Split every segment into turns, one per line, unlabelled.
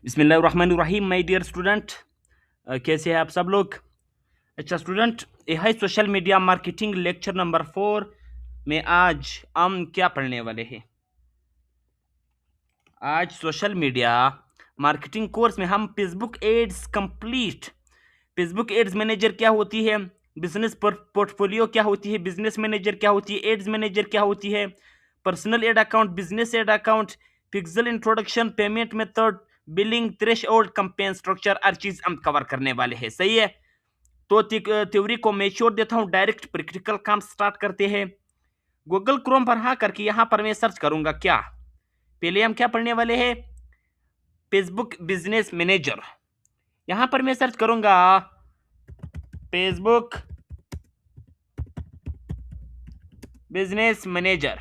बिस्मिल्लाहिर्रहमानिर्रहीम my dear student, कैसे हैं आप सब लोग। अच्छा स्टूडेंट, ये है social media marketing lecture number 4 में आज हम क्या पढ़ने वाले हैं। आज सोशल मीडिया मार्केटिंग कोर्स में हम Facebook ads complete, Facebook ads manager क्या होती है, बिजनेस पोर्टफोलियो क्या होती है, बिजनेस मैनेजर क्या होती है, एड्स मैनेजर क्या होती है, personal ad account, business ad account, pixel introduction, payment method, billing, threshold, campaign structure, हर चीज हम कवर करने वाले हैं। सही है, तो थ्योरी को मैं छोड़ देता हूँ, डायरेक्ट प्रैक्टिकल काम स्टार्ट करते हैं। गूगल क्रोम पर हाँ करके यहाँ पर मैं सर्च करूंगा क्या, पहले हम क्या पढ़ने वाले हैं, फेसबुक बिजनेस मैनेजर। यहाँ पर मैं सर्च करूंगा फेसबुक बिजनेस मैनेजर।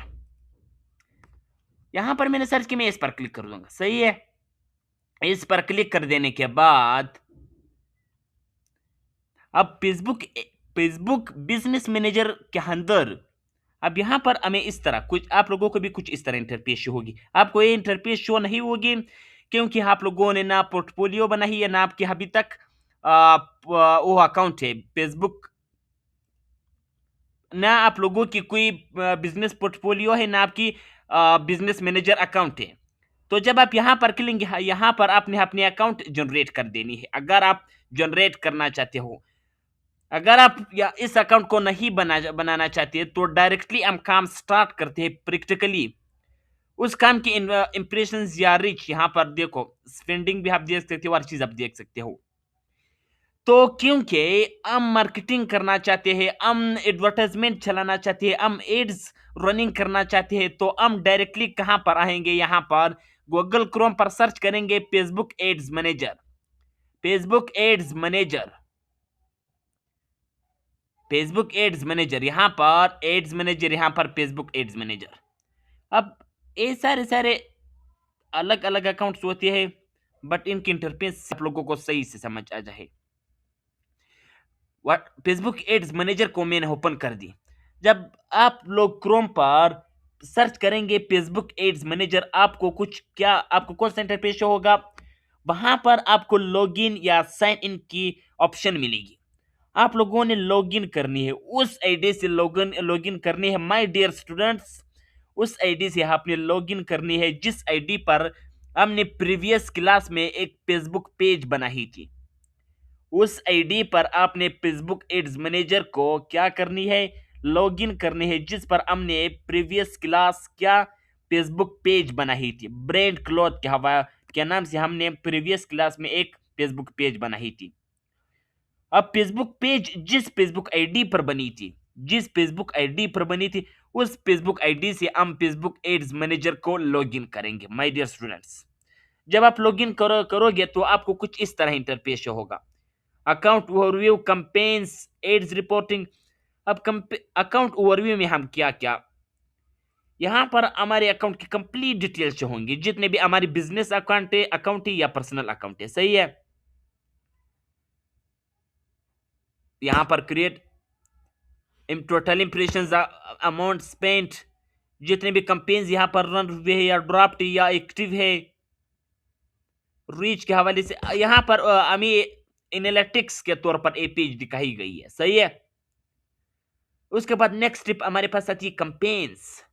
यहां पर मैंने सर्च किया, मैं इस पर क्लिक कर दूंगा। सही है, इस पर क्लिक कर देने के बाद अब फेसबुक फेसबुक बिजनेस मैनेजर के अंदर अब यहां पर हमें इस तरह कुछ, आप लोगों को भी कुछ इस तरह इंटरफेस शो होगी। आपको ये इंटरफेस शो नहीं होगी क्योंकि आप लोगों ने ना पोर्टफोलियो बनाई है, ना आपके अभी तक वो अकाउंट है फेसबुक, ना आप लोगों की कोई बिजनेस पोर्टफोलियो है, ना आपकी बिजनेस मैनेजर अकाउंट है। तो जब आप यहाँ पर क्लिक, यहाँ पर आपने अपने अकाउंट जनरेट कर देनी है। अगर आप जनरेट करना चाहते हो, अगर आप या इस अकाउंट को नहीं बनाना चाहते तो डायरेक्टली हम काम स्टार्ट करते हैं प्रैक्टिकली। उस काम की इंप्रेशन या रिच यहाँ पर देखो, स्पेंडिंग भी आप देख सकते हो, हर चीज आप देख सकते हो। तो क्योंकि हम मार्केटिंग करना चाहते हैं, हम एडवर्टाइजमेंट चलाना चाहते हैं, हम एड्स रनिंग करना चाहते हैं, तो हम डायरेक्टली कहां पर आएंगे, यहां पर गूगल क्रोम पर सर्च करेंगे Facebook ads manager, Facebook ads manager, Facebook ads manager, यहां पर एड्स मैनेजर, यहां पर फेसबुक एड्स मैनेजर। अब ये सारे सारे अलग अलग अकाउंट्स होते हैं, बट इनकी इंटरफेस आप लोगों को सही से समझ आ जाए। फेसबुक एड्स मैनेजर को मैंने ओपन कर दी। जब आप लोग क्रोम पर सर्च करेंगे फेसबुक एड्स मैनेजर, आपको कुछ क्या, आपको कौन सा इंटरफेस शो होगा, वहां पर आपको लॉगिन या साइन इन की ऑप्शन मिलेगी। आप लोगों ने लॉगिन करनी है, उस आईडी से लॉगिन लॉगिन करनी है माय डियर स्टूडेंट्स। उस आईडी से आपने लॉगिन करनी है जिस आईडी पर हमने प्रीवियस क्लास में एक फेसबुक पेज बनाई थी। उस आईडी पर आपने फेसबुक एड्स मैनेजर को क्या करनी है, लॉगिन करनी है, जिस पर हमने प्रीवियस क्लास क्या फेसबुक पेज बनाई थी, ब्रांड क्लॉथ के हवा के नाम से हमने प्रीवियस क्लास में एक फेसबुक पेज बनाई थी। अब फेसबुक पेज जिस फेसबुक आईडी पर बनी थी, जिस फेसबुक आईडी पर बनी थी, उस फेसबुक आईडी से हम फेसबुक एड्स मैनेजर को लॉगिन करेंगे माय डियर स्टूडेंट्स। जब आप लॉगिन करोगे तो आपको कुछ इस तरह इंटरफेस होगा, account overview, campaigns, ads reporting. अब अकाउंट ओवरव्यू में हम क्या क्या, यहां पर हमारे अकाउंट की कंप्लीट डिटेल्स होंगी, जितने भी हमारी बिजनेस अकाउंट है या पर्सनल अकाउंट है। सही है, यहां पर create total impressions, amount spent, जितने भी कंपेन्स यहां पर रन हुए हैं या ड्राफ्ट या एक्टिव है, रीच के हवाले से यहां पर हमें एनालिटिक्स के तौर पर ए पेज दिखाई गई है। सही है, उसके बाद नेक्स्ट स्टेप हमारे पास आती है कंपेन्स।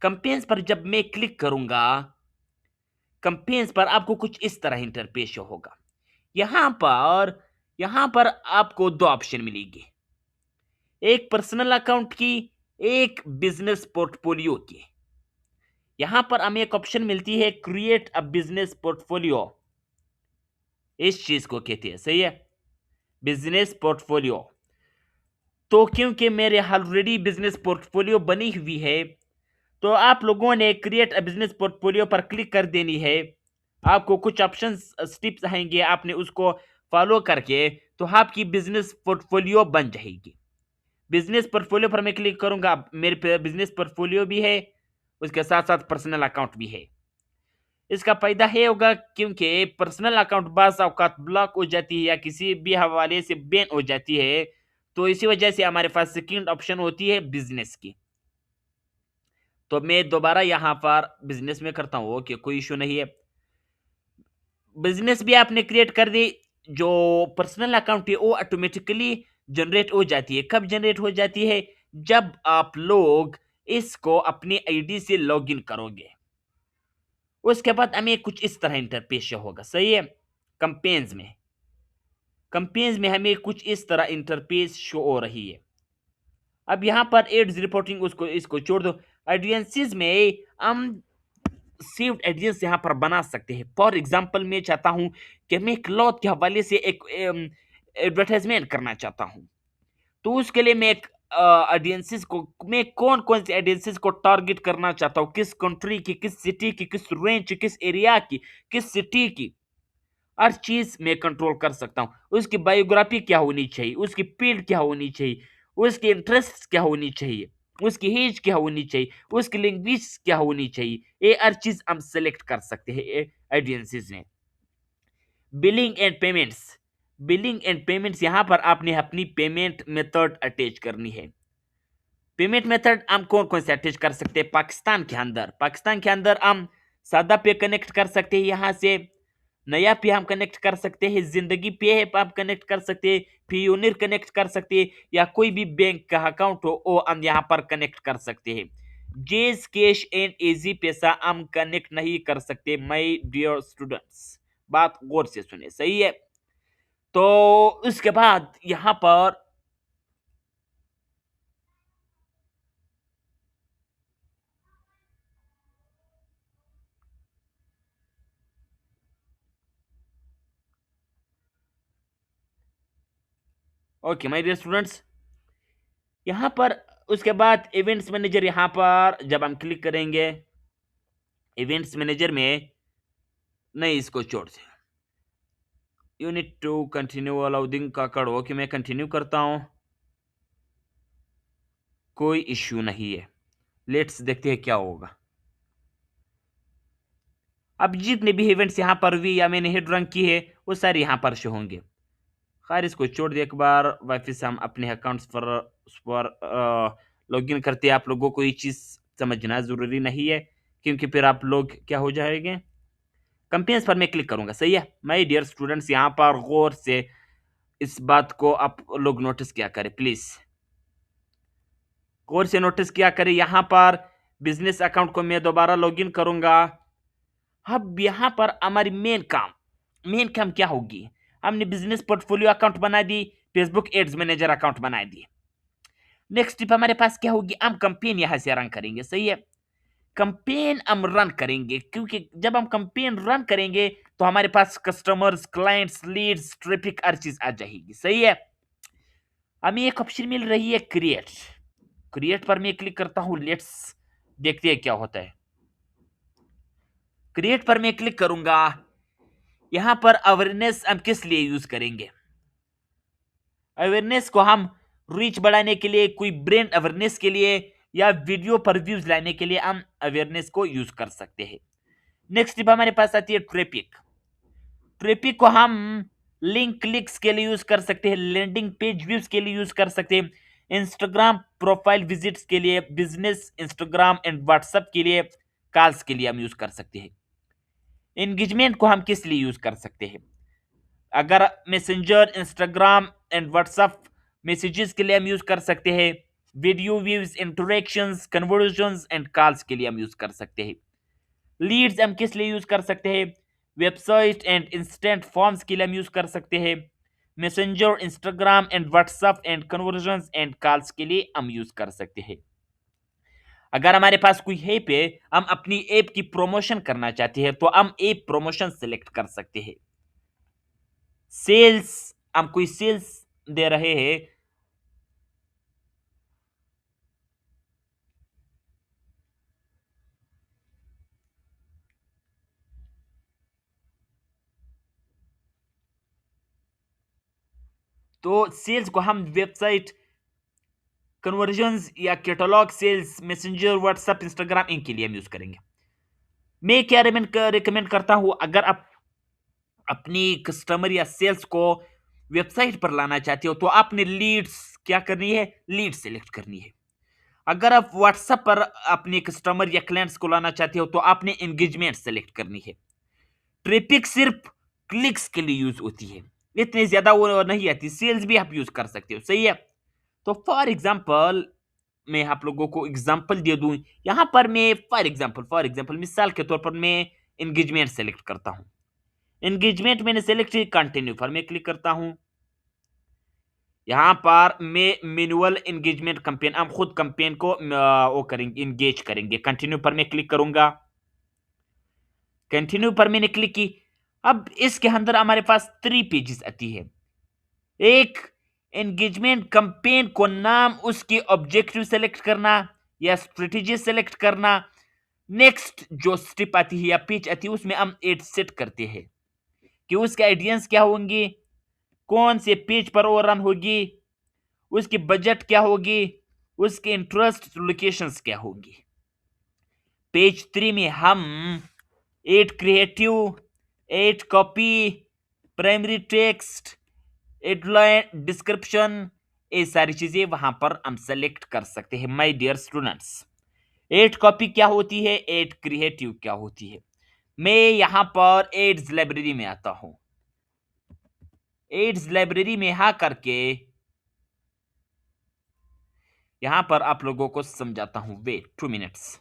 कंपेन्स पर जब मैं क्लिक करूंगा, कंपेन्स पर आपको कुछ इस तरह इंटरफेस होगा। यहां पर आपको दो ऑप्शन मिलेगी, एक पर्सनल अकाउंट की, एक बिजनेस पोर्टफोलियो की। यहां पर हमें एक ऑप्शन मिलती है क्रिएट अ बिजनेस पोर्टफोलियो, इस चीज को कहते हैं। सही है, बिजनेस पोर्टफोलियो। तो क्योंकि मेरे ऑलरेडी बिजनेस पोर्टफोलियो बनी हुई है, तो आप लोगों ने क्रिएट अ बिजनेस पोर्टफोलियो पर क्लिक कर देनी है। आपको कुछ ऑप्शंस स्टेप्स आएंगे, आपने उसको फॉलो करके तो आपकी बिजनेस पोर्टफोलियो बन जाएगी। बिजनेस पोर्टफोलियो पर मैं क्लिक करूंगा, मेरे पे बिजनेस पोर्टफोलियो भी है, उसके साथ साथ पर्सनल अकाउंट भी है। इसका फायदा ये होगा क्योंकि पर्सनल अकाउंट बाज़ औक़ात ब्लॉक हो जाती है या किसी भी हवाले से बैन हो जाती है, तो इसी वजह से हमारे पास सेकंड ऑप्शन होती है बिजनेस की। तो मैं दोबारा यहाँ पर बिजनेस में करता हूँ, ओके कोई इशू नहीं है। बिजनेस भी आपने क्रिएट कर दी, जो पर्सनल अकाउंट है वो ऑटोमेटिकली जनरेट हो जाती है। कब जनरेट हो जाती है? जब आप लोग इसको अपनी आईडी से लॉगिन करोगे। उसके बाद हमें कुछ इस तरह इंटरफेस शो होगा, सही है। कंपेन्स में कंपेन्स में हमें कुछ इस तरह इंटरफेस शो हो रही है। अब यहाँ पर एड्स रिपोर्टिंग उसको इसको छोड़ दो। ऑडियंसेस में हम सेव्ड ऑडियंस यहाँ पर बना सकते हैं। फॉर एग्जांपल मैं चाहता हूँ कि मैं क्लॉथ के हवाले से एक एडवर्टाइजमेंट करना चाहता हूँ, तो उसके लिए मैं एक ऑडियंसेस को मैं कौन कौन से ऑडियंसेस को टारगेट करना चाहता हूँ, किस कंट्री की, किस सिटी की, किस रेंज की, किस एरिया की, किस सिटी की, हर चीज मैं कंट्रोल कर सकता हूँ। उसकी बायोग्राफी क्या होनी चाहिए, उसकी फील्ड क्या होनी चाहिए, उसके इंटरेस्ट क्या होनी चाहिए, उसकी एज क्या होनी चाहिए, उसकी लैंग्वेज क्या होनी चाहिए, ये हर चीज हम सेलेक्ट कर सकते हैं ऑडियंसेस में। बिलिंग एंड पेमेंट्स यहाँ पर आपने अपनी पेमेंट मेथड अटैच करनी है। पेमेंट मेथड हम कौन कौन से अटैच कर सकते हैं? पाकिस्तान के अंदर हम सादा पे कनेक्ट कर सकते हैं, यहाँ से नया पे हम कनेक्ट कर सकते हैं, जिंदगी पे है आप कनेक्ट कर सकते हैं, पियोनियर कनेक्ट कर सकते हैं, या कोई भी बैंक का अकाउंट हो वो हम यहाँ पर कनेक्ट कर सकते हैं। जेज कैश एंड इजी पैसा हम कनेक्ट नहीं कर सकते माय डियर स्टूडेंट्स, बात गौर से सुने, सही है। तो उसके बाद यहाँ पर ओके माय डियर स्टूडेंट्स, यहाँ पर उसके बाद इवेंट्स मैनेजर, यहाँ पर जब हम क्लिक करेंगे इवेंट्स मैनेजर में, नहीं इसको छोड़ दे, यू नीड टू कंटिन्यू अलाउडिंग का करो कि मैं कंटिन्यू करता हूँ, कोई इश्यू नहीं है। लेट्स देखते हैं क्या होगा। अब जितने भी इवेंट्स यहाँ पर भी या मैंने हेड रंग की है वो सारे यहाँ पर शो होंगे। खैर इसको छोड़ दिए, एक बार वापस हम अपने अकाउंट्स पर लॉगिन करते हैं। आप लोगों को ये चीज़ समझना ज़रूरी नहीं है, क्योंकि फिर आप लोग क्या हो जाएंगे। कंपेन्स पर मैं क्लिक करूंगा, सही है। माय डियर स्टूडेंट्स, यहाँ पर गौर से इस बात को आप लोग नोटिस किया करें प्लीज, गौर से नोटिस किया करें। यहाँ पर बिजनेस अकाउंट को मैं दोबारा लॉगिन करूंगा। अब यहाँ पर हमारी मेन काम क्या होगी? हमने बिजनेस पोर्टफोलियो अकाउंट बना दी, फेसबुक एड्स मैनेजर अकाउंट बना दी। नेक्स्ट टिप हमारे पास क्या होगी? हम कंपेन यहाँ से रन करेंगे, सही है। कंपेन हम रन करेंगे, क्योंकि जब हम कंपेन रन करेंगे तो हमारे पास कस्टमर्स, क्लाइंट्स, लीड्स, ट्रैफिक हर चीज आ जाएगी, सही है। हमें एक ऑप्शन मिल रही है क्रिएट पर मैं क्लिक करता हूं। लेट्स देखते हैं क्या होता है। क्रिएट पर मैं क्लिक करूंगा। यहां पर अवेयरनेस हम किस लिए यूज करेंगे? अवेयरनेस को हम रीच बढ़ाने के लिए, कोई ब्रांड अवेयरनेस के लिए, या वीडियो पर व्यूज लाने के लिए हम अवेयरनेस को यूज कर सकते हैं। नेक्स्ट टिप हमारे पास आती है ट्रैफिक को हम लिंक क्लिक्स के लिए यूज कर सकते हैं, लैंडिंग पेज व्यूज के लिए यूज कर सकते हैं, इंस्टाग्राम प्रोफाइल विजिट्स के लिए, बिजनेस इंस्टाग्राम एंड व्हाट्सएप के लिए, कॉल्स के लिए हम यूज कर सकते हैं। एंगेजमेंट को हम किस लिए यूज कर सकते हैं? अगर messenger, Instagram and WhatsApp messages के लिए हम यूज कर सकते हैं। Video views, interactions, convergence and calls के लिए हम यूज कर सकते हैं। लीड्स हम किस लिए यूज कर सकते हैं? वेबसाइट एंड इंस्टेंट फॉर्म्स के लिए हम यूज कर सकते हैं। Messenger, Instagram and WhatsApp and convergence and calls के लिए हम यूज कर सकते हैं। अगर हमारे पास कोई ऐप है, हम अपनी ऐप की प्रमोशन करना चाहते हैं, तो हम ऐप प्रमोशन सेलेक्ट कर सकते हैं। सेल्स, हम कोई सेल्स दे रहे हैं, तो सेल्स को हम वेबसाइट, कन्वर्जन्स या catalogue sales, Messenger, WhatsApp, Instagram, इनके लिए हम यूज करेंगे। मैं क्या रिकमेंड करता हूं, अगर आप अपनी कस्टमर या सेल्स को वेबसाइट पर लाना चाहते हो तो आपने लीड्स क्या करनी है? लीड सेलेक्ट करनी है। अगर आप व्हाट्सएप पर अपने कस्टमर या क्लाइंट्स को लाना चाहते हो तो आपने एंगेजमेंट सेलेक्ट करनी है। ट्रैफिक सिर्फ क्लिक्स के लिए यूज होती है, इतनी ज्यादा वो नहीं आती। सेल्स भी आप यूज कर सकते हो, सही है। तो फॉर एग्जाम्पल मैं आप लोगों को एग्जाम्पल दे दूं, यहां पर मैं फॉर एग्जाम्पल मिसाल के तौर पर मैं एंगेजमेंट सेलेक्ट करता हूं। एंगेजमेंट मैंने सेलेक्ट की, कंटिन्यू पर मैं क्लिक करता हूं। यहाँ पर मैं मैनुअल एंगेजमेंट कैंपेन, हम खुद कैंपेन को वो करेंगे, इंगेज करेंगे। कंटिन्यू पर मैं क्लिक करूंगा। कंटिन्यू पर मैंने क्लिक की। अब इसके अंदर हमारे पास 3 पेजेस आती है। एक, एंगेजमेंट कैंपेन को नाम, उसके ऑब्जेक्टिव सेलेक्ट करना या स्ट्रेटेजी सेलेक्ट करना। नेक्स्ट जो स्टेप आती है या पेज आती है, उसमें हम एड सेट करते हैं कि उसके आइडियंस क्या होंगे, कौन से पेज पर वो रन होगी, उसकी बजट क्या होगी, उसके इंटरेस्ट लोकेशंस क्या होगी। पेज 3 में हम ad creative, ad copy, primary text, headline, description, ये सारी चीजें वहां पर हम सेलेक्ट कर सकते हैं। My dear students, ad copy क्या होती है, एड क्रिएटिव क्या होती है। मैं यहां पर एड्स लाइब्रेरी में आता हूं। एड्स लाइब्रेरी में आ करके यहां पर आप लोगों को समझाता हूं। Wait 2 minutes.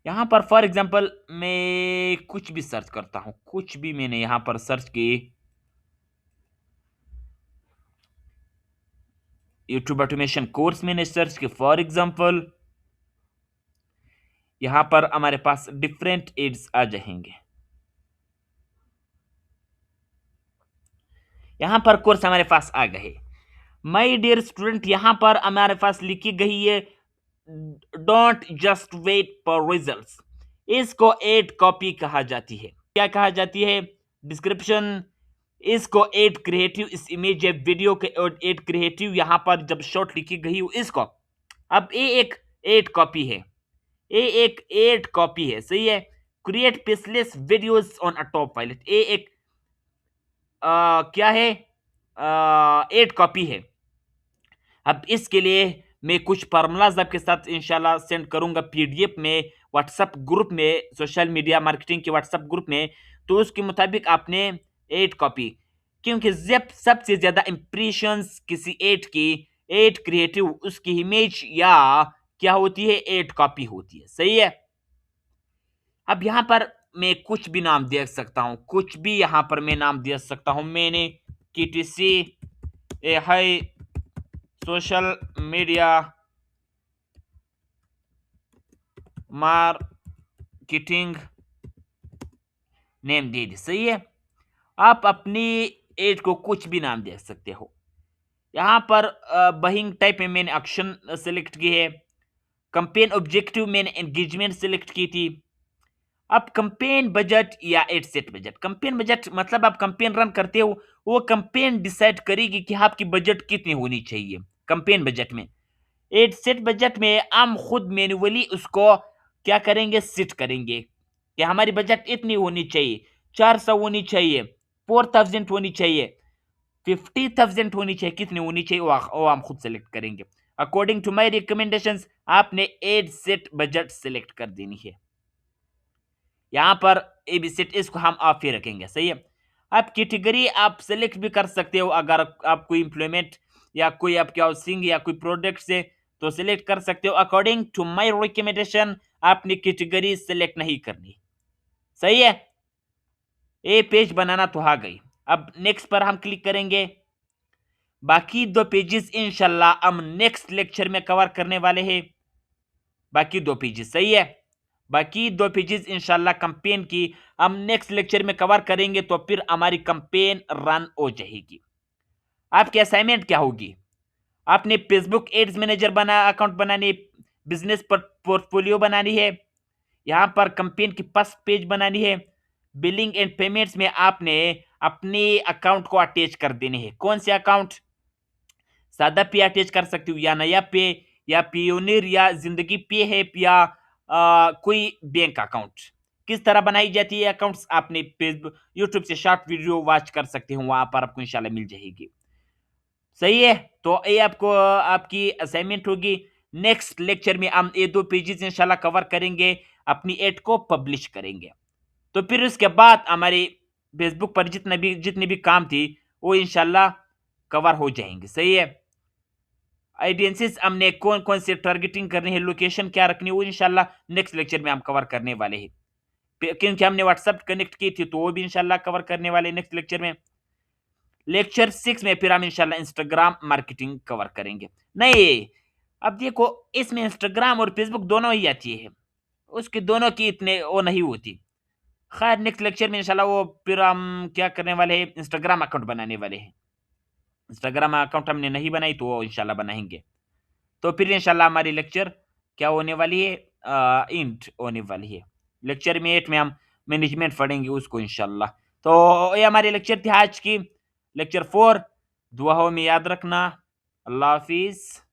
यहां पर फॉर एग्जांपल मैं कुछ भी सर्च करता हूं, कुछ भी मैंने यहां पर सर्च की, यूट्यूब ऑटोमेशन कोर्स मैंने सर्च की फॉर एग्जांपल। यहां पर हमारे पास डिफरेंट एड्स आ जाएंगे। यहां पर कोर्स हमारे पास आ गए। माय डियर स्टूडेंट, यहां पर हमारे पास लिखी गई है don't just wait for results. इसको एड कॉपी कहा जाती है। क्या कहा जाती है, डिस्क्रिप्शन। इसको एड क्रिएटिव, इस इमेज या वीडियो के एड क्रिएटिव, यहां पर जब शॉर्ट लिखी गई हो इसको। अब ये एक एड कॉपी है, ये एक एड कॉपी है, सही है। Create faceless videos on autopilot, ये एक क्या है, एड कॉपी है। अब इसके लिए मैं कुछ फार्मूलाज आपके साथ इंशाल्लाह सेंड करूंगा पीडीएफ में, व्हाट्सएप ग्रुप में, सोशल मीडिया मार्केटिंग के व्हाट्सएप ग्रुप में। तो उसके मुताबिक आपने एड कॉपी, क्योंकि जब सबसे ज्यादा इंप्रेशंस किसी एड की, एड क्रिएटिव, उसकी इमेज या क्या होती है, एड कॉपी होती है, सही है। अब यहां पर मैं कुछ भी नाम दे सकता हूं, कुछ भी यहां पर मैं नाम दे सकता हूं। मैंने KTC a high social media marketing name दे दी, सही है। आप अपनी एज को कुछ भी नाम दे सकते हो। यहां पर बहिंग टाइप में मैंने एक्शन सेलेक्ट की है। कंपेन ऑब्जेक्टिव मैंने एंगेजमेंट सेलेक्ट की थी। अब कंपेन बजट या ad set budget, campaign budget मतलब आप कंपेन रन करते हो, वो कंपेन डिसाइड करेगी कि आपकी बजट कितनी होनी चाहिए कंपेन बजट में। एड सेट बजट में हम खुद मैन्युअली उसको क्या करेंगे, सेट करेंगे कि हमारी बजट इतनी होनी चाहिए, 400 होनी चाहिए, 4000 होनी चाहिए, 50,000 होनी चाहिए, कितनी होनी चाहिए वो हम खुद सेलेक्ट करेंगे। अकॉर्डिंग टू माई रिकमेंडेशंस आपने एड सेट बजट सेलेक्ट कर देनी है। यहाँ पर ए बी सेट, इसको हम ऑफ ही रखेंगे, सही है। आप कैटेगरी आप सेलेक्ट भी कर सकते हो, अगर आप कोई एम्प्लॉयमेंट या कोई आपके हाउसिंग या कोई प्रोडक्ट से तो सिलेक्ट कर सकते हो। अकॉर्डिंग टू माय रिकमेंडेशन आपने कैटेगरी सेलेक्ट नहीं करनी, सही है। ये पेज बनाना तो आ गई। अब नेक्स्ट पर हम क्लिक करेंगे। बाकी 2 पेजेस इंशाल्लाह हम नेक्स्ट लेक्चर में कवर करने वाले हैं। बाकी 2 पेजेस, सही है। बाकी 2 पेजेस इंशाल्लाह कंपेन की हम नेक्स्ट लेक्चर में कवर करेंगे, तो फिर हमारी कंपेन रन हो जाएगी। आपकी असाइनमेंट क्या होगी, आपने फेसबुक एड्स मैनेजर अकाउंट बनाने, बिजनेस पोर्टफोलियो बनानी है, यहां पर कंपेन की फर्स्ट पेज बनानी है। बिलिंग एंड पेमेंट्स में आपने अपने अकाउंट को अटैच कर देने हैं। कौन से अकाउंट, सादा पे अटैच कर सकते हो या नया पे या पियोनियर या जिंदगी पे है या कोई बैंक अकाउंट। किस तरह बनाई जाती है अकाउंट्स, आपने फेसबुक यूट्यूब से शॉर्ट वीडियो वॉच कर सकते हो, वहां पर आपको इंशाल्लाह मिल जाएगी, सही है। तो ये आपको आपकी असाइनमेंट होगी। नेक्स्ट लेक्चर में हम ये 2 पेजेस इंशाल्लाह कवर करेंगे, अपनी एड को पब्लिश करेंगे। तो फिर उसके बाद हमारे फेसबुक पर जितने भी काम थी वो इंशाल्लाह कवर हो जाएंगे। सही है। ऑडियंसेस हमने कौन कौन से टारगेटिंग करनी है, लोकेशन क्या रखनी है, वो इंशाल्लाह नेक्स्ट लेक्चर में हम कवर करने वाले हैं। क्योंकि हमने व्हाट्सएप कनेक्ट की थी तो वो भी इंशाल्लाह कवर करने वाले नेक्स्ट लेक्चर में। लेक्चर 6 में फिर हम इंशाल्लाह इंस्टाग्राम मार्केटिंग कवर करेंगे। नहीं, अब देखो, इसमें इंस्टाग्राम और फेसबुक दोनों ही आती है, उसकी दोनों की इतने वो नहीं होती। खैर नेक्स्ट लेक्चर में इंशाल्लाह वो फिर हम क्या करने वाले हैं, इंस्टाग्राम अकाउंट बनाने वाले हैं। इंस्टाग्राम अकाउंट हमने नहीं बनाई तो वो इंशाल्लाह बनाएंगे। तो फिर इंशाल्लाह हमारी लेक्चर क्या होने वाली है, इंट होने वाली है। लेक्चर में 8 में हम मैनेजमेंट पढ़ेंगे उसको इंशाल्लाह। तो ये हमारी लेक्चर थी आज की, लेक्चर 4। दुआओं में याद रखना। अल्लाह हाफिज़।